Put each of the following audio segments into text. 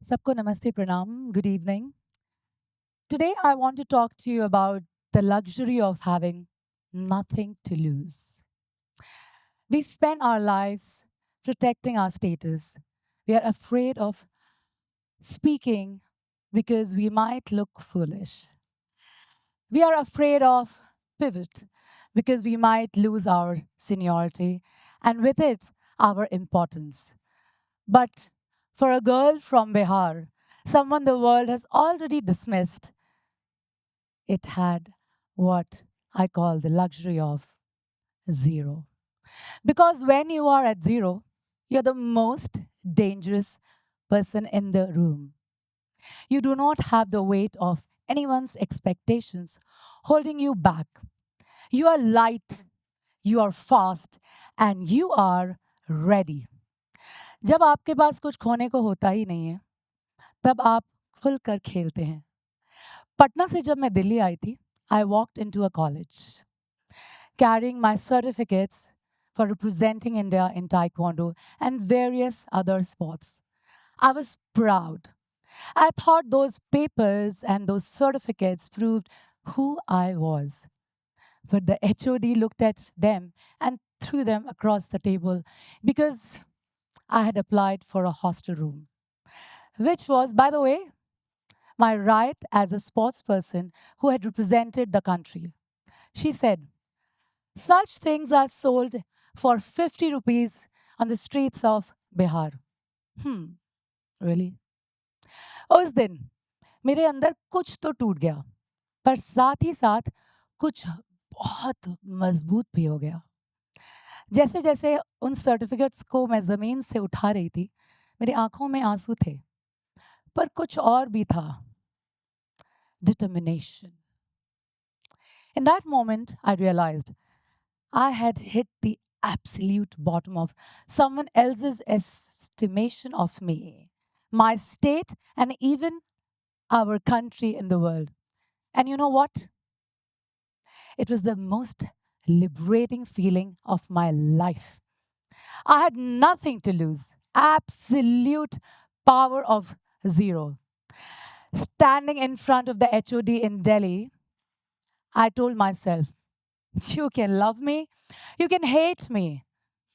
Sabko namaste pranam. Good evening. Today I want to talk to you about the luxury of having nothing to lose. We spend our lives protecting our status. We are afraid of speaking because we might look foolish. We are afraid of pivot because we might lose our seniority and with it our importance. But for a girl from Bihar, someone the world has already dismissed, it had what I call the luxury of zero. Because when you are at zero, you're the most dangerous person in the room. You do not have the weight of anyone's expectations holding you back. You are light, you are fast, and you are ready. जब आपके पास कुछ खोने को होता ही नहीं है, तब आप खुलकर खेलते हैं. पटना से जब मैं दिल्ली आई थी, I walked into a college carrying my certificates for representing India in Taekwondo and various other sports. I was proud. I thought those papers and those certificates proved who I was. But the HOD looked at them and threw them across the table because I had applied for a hostel room, which was, by the way, my right as a sports person who had represented the country. She said, such things are sold for 50 rupees on the streets of Bihar. Hmm, really? उस दिन मेरे अंदर कुछ तो टूट गया, पर साथ ही साथ कुछ बहुत मजबूत भी हो गया. जैसे जैसे उन सर्टिफिकेट्स को मैं ज़मीन से उठा रही थी, मेरी आंखों में आंसू थे, पर कुछ और भी था, determination. In that moment, I realized I had hit the absolute bottom of someone else's estimation of me, my state, and even our country in the world. And you know what? It was the most liberating feeling of my life. I had nothing to lose, absolute power of zero. Standing in front of the HOD in Delhi, I told myself, you can love me, you can hate me,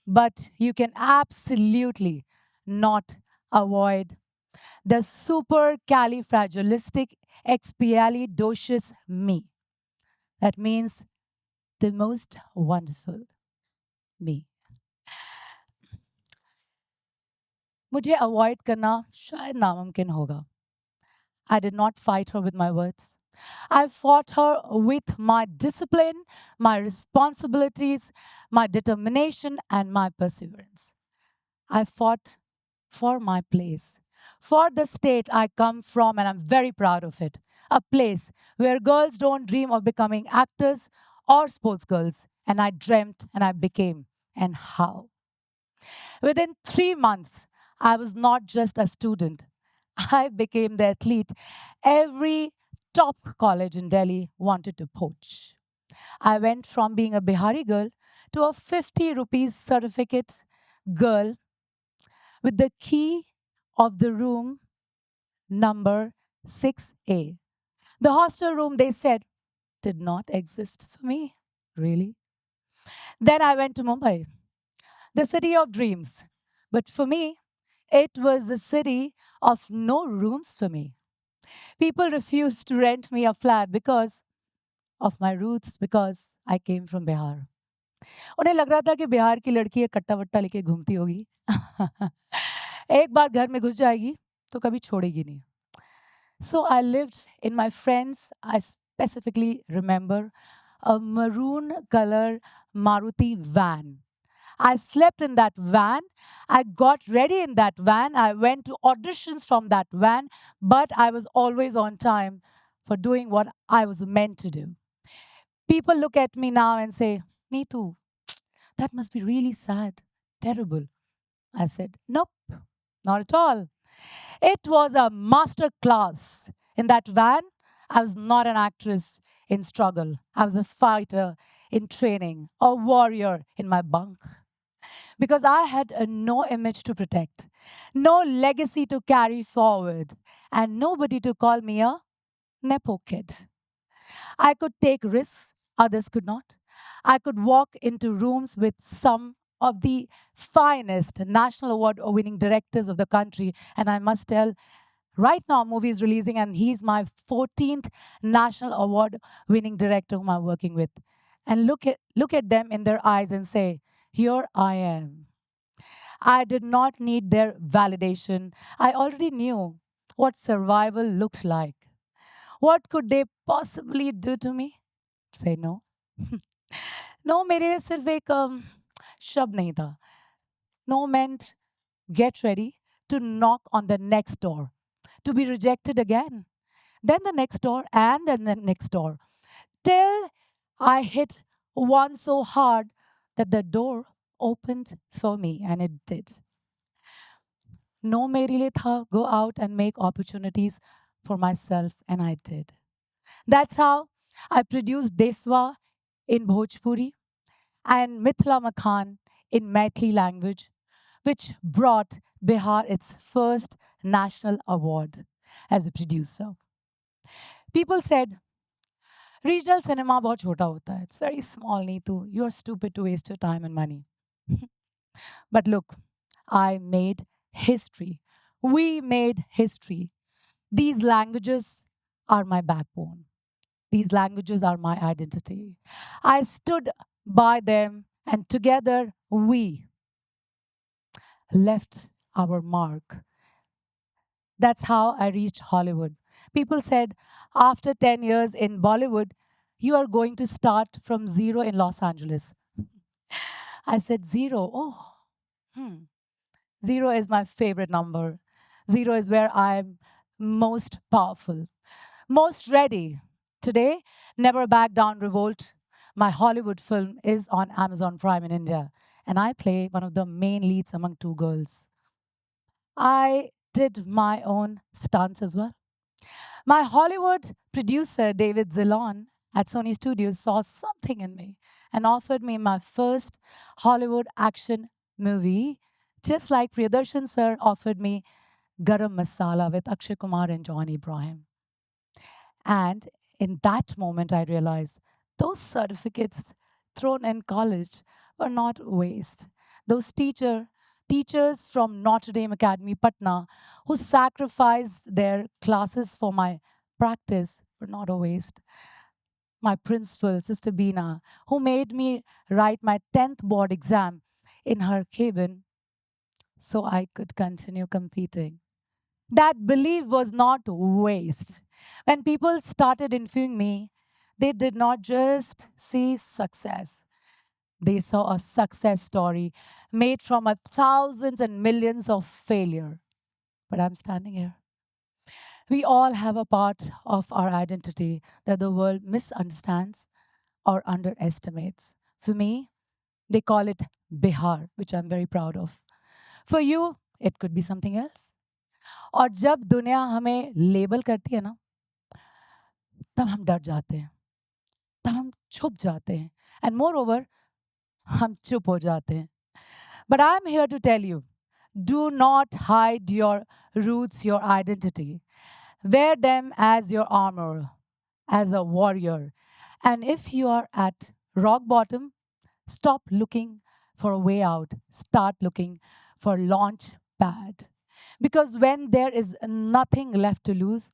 but you can absolutely not avoid the supercalifragilisticexpialidocious me. That means the most wonderful me. मुझे avoid करना शायद नामुमकिन होगा. I did not fight her with my words. I fought her with my discipline, my responsibilities, my determination, and my perseverance. I fought for my place, for the state I come from, and I'm very proud of it. A place where girls don't dream of becoming actors or sports girls, and I dreamt and I became. And how? Within 3 months, I was not just a student, I became the athlete every top college in Delhi wanted to poach. I went from being a Bihari girl to a 50 rupees certificate girl with the key of the room number 6A. The hostel room, they said, did not exist for me. Really? Then I went to Mumbai, the city of dreams. But for me, it was the city of no rooms for me. People refused to rent me a flat because of my roots, because I came from Bihar. उन्हें लग रहा था कि बिहार की लड़की एक कट्टा वट्टा लेके घूमती होगी. एक बार घर में घुस जाएगी तो कभी छोड़ेगी नहीं. So I lived in my friends. I specifically remember a maroon color Maruti van. I slept in that van. I got ready in that van. I went to auditions from that van, but I was always on time for doing what I was meant to do. People look at me now and say, Neetu, that must be really sad, terrible. I said, nope, not at all. It was a master class. In that van, I was not an actress in struggle. I was a fighter in training, a warrior in my bunk. because I had no image to protect, no legacy to carry forward, and nobody to call me a Nepo kid. I could take risks others could not. I could walk into rooms with some of the finest national award winning directors of the country. And I must tell, right now, movie is releasing, and he's my 14th national award winning director whom I'm working with. And look at them in their eyes and say, here I am. I did not need their validation. I already knew what survival looked like. What could they possibly do to me? Say no. No मेरे लिए सिर्फ एक शब्द नहीं था. No meant get ready to knock on the next door, to be rejected again, then the next door, and then the next door, till I hit one so hard that the door opened for me, and it did. No मेरे लिए था go out and make opportunities for myself, and I did. That's how I produced Deswa in Bhojpuri and Mithila Makhan in Maithili language, which brought Bihar its first national award as a producer. People said, regional cinema बहुत छोटा होता है. It's very small, Neetu. You're stupid to waste your time and money. But look, I made history. We made history. These languages are my backbone. These languages are my identity. I stood by them, and together we left our mark. That's how I reached Hollywood. People said, after 10 years in Bollywood, you are going to start from zero in Los Angeles. I said, zero. Oh, hmm. Zero is my favorite number. Zero is where I'm most powerful, most ready. Today, Never Back Down Revolt, my Hollywood film, is on Amazon Prime in India, and I play one of the main leads among two girls. I did my own stunts as well. My Hollywood producer, David Zilon, at Sony Studios, saw something in me and offered me my first Hollywood action movie, just like Priyadarshan sir offered me Garam Masala with Akshay Kumar and John Ibrahim. And in that moment, I realized those certificates thrown in college were not waste. Those teachers from Notre Dame Academy, Patna, who sacrificed their classes for my practice were not a waste. My principal, Sister Beena, who made me write my 10th board exam in her cabin so I could continue competing. That belief was not waste. When people started interviewing me, they did not just see success. They saw a success story made from a thousands and millions of failure. But I'm standing here. We all have a part of our identity that the world misunderstands or underestimates. For me, they call it Bihar, which I'm very proud of. For you, it could be something else. और जब दुनिया हमें label करती है ना, तब हम डर जाते हैं, तब हम छुप जाते हैं, and moreover, हम चुप हो जाते हैं. But I'm here to tell you, do not hide your roots, your identity. Wear them as your armor, as a warrior. And if you are at rock bottom, stop looking for a way out. Start looking for launch pad. Because when there is nothing left to lose,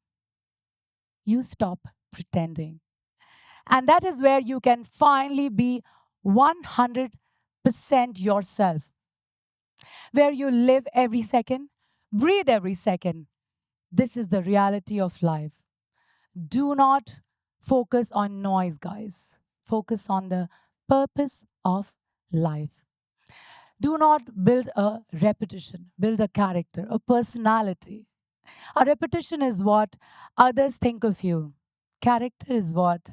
you stop pretending. And that is where you can finally be 100% yourself, where you live every second, breathe every second. This is the reality of life. Do not focus on noise, guys. Focus on the purpose of life. Do not build a repetition, build a character, a personality. A repetition is what others think of you. Character is what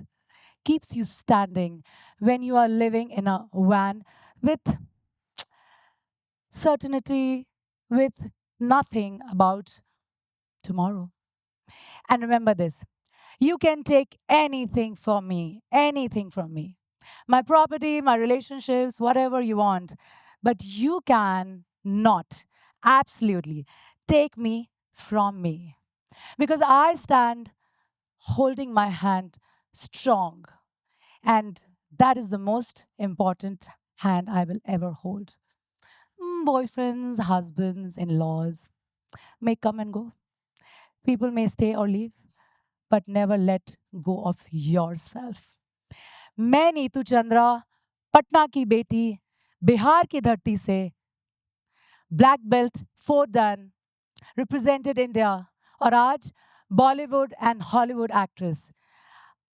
keeps you standing when you are living in a van with certainty, with nothing about tomorrow. And remember this, you can take anything from me, anything from me. My property, my relationships, whatever you want. but you can not absolutely take me from me because I stand holding my hand strong, and that is the most important hand I will ever hold. Boyfriends, husbands, in laws may come and go. People may stay or leave, but never let go of yourself. मैं नीतू चंद्रा, पटना की बेटी, बिहार की धरती से, black belt, fourth done, represented India, और आज Bollywood and Hollywood actress.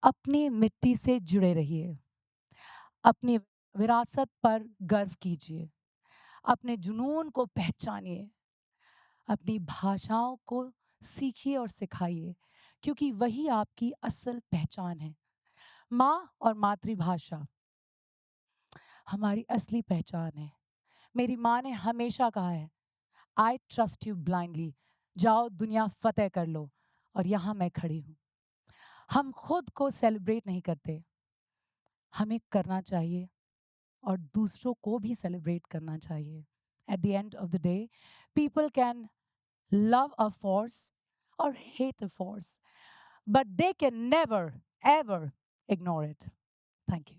अपनी मिट्टी से जुड़े रहिए, अपनी विरासत पर गर्व कीजिए, अपने जुनून को पहचानिए, अपनी भाषाओं को सीखिए और सिखाइए, क्योंकि वही आपकी असल पहचान है। माँ और मातृभाषा हमारी असली पहचान है। मेरी माँ ने हमेशा कहा है, आई ट्रस्ट यू ब्लाइंडली, जाओ दुनिया फतेह कर लो, और यहाँ मैं खड़ी हूँ। हम खुद को सेलिब्रेट नहीं करते, हमें करना चाहिए और दूसरों को भी सेलिब्रेट करना चाहिए। At the end of the day, people can love a force or hate a force, but they can never, ever ignore it. Thank you.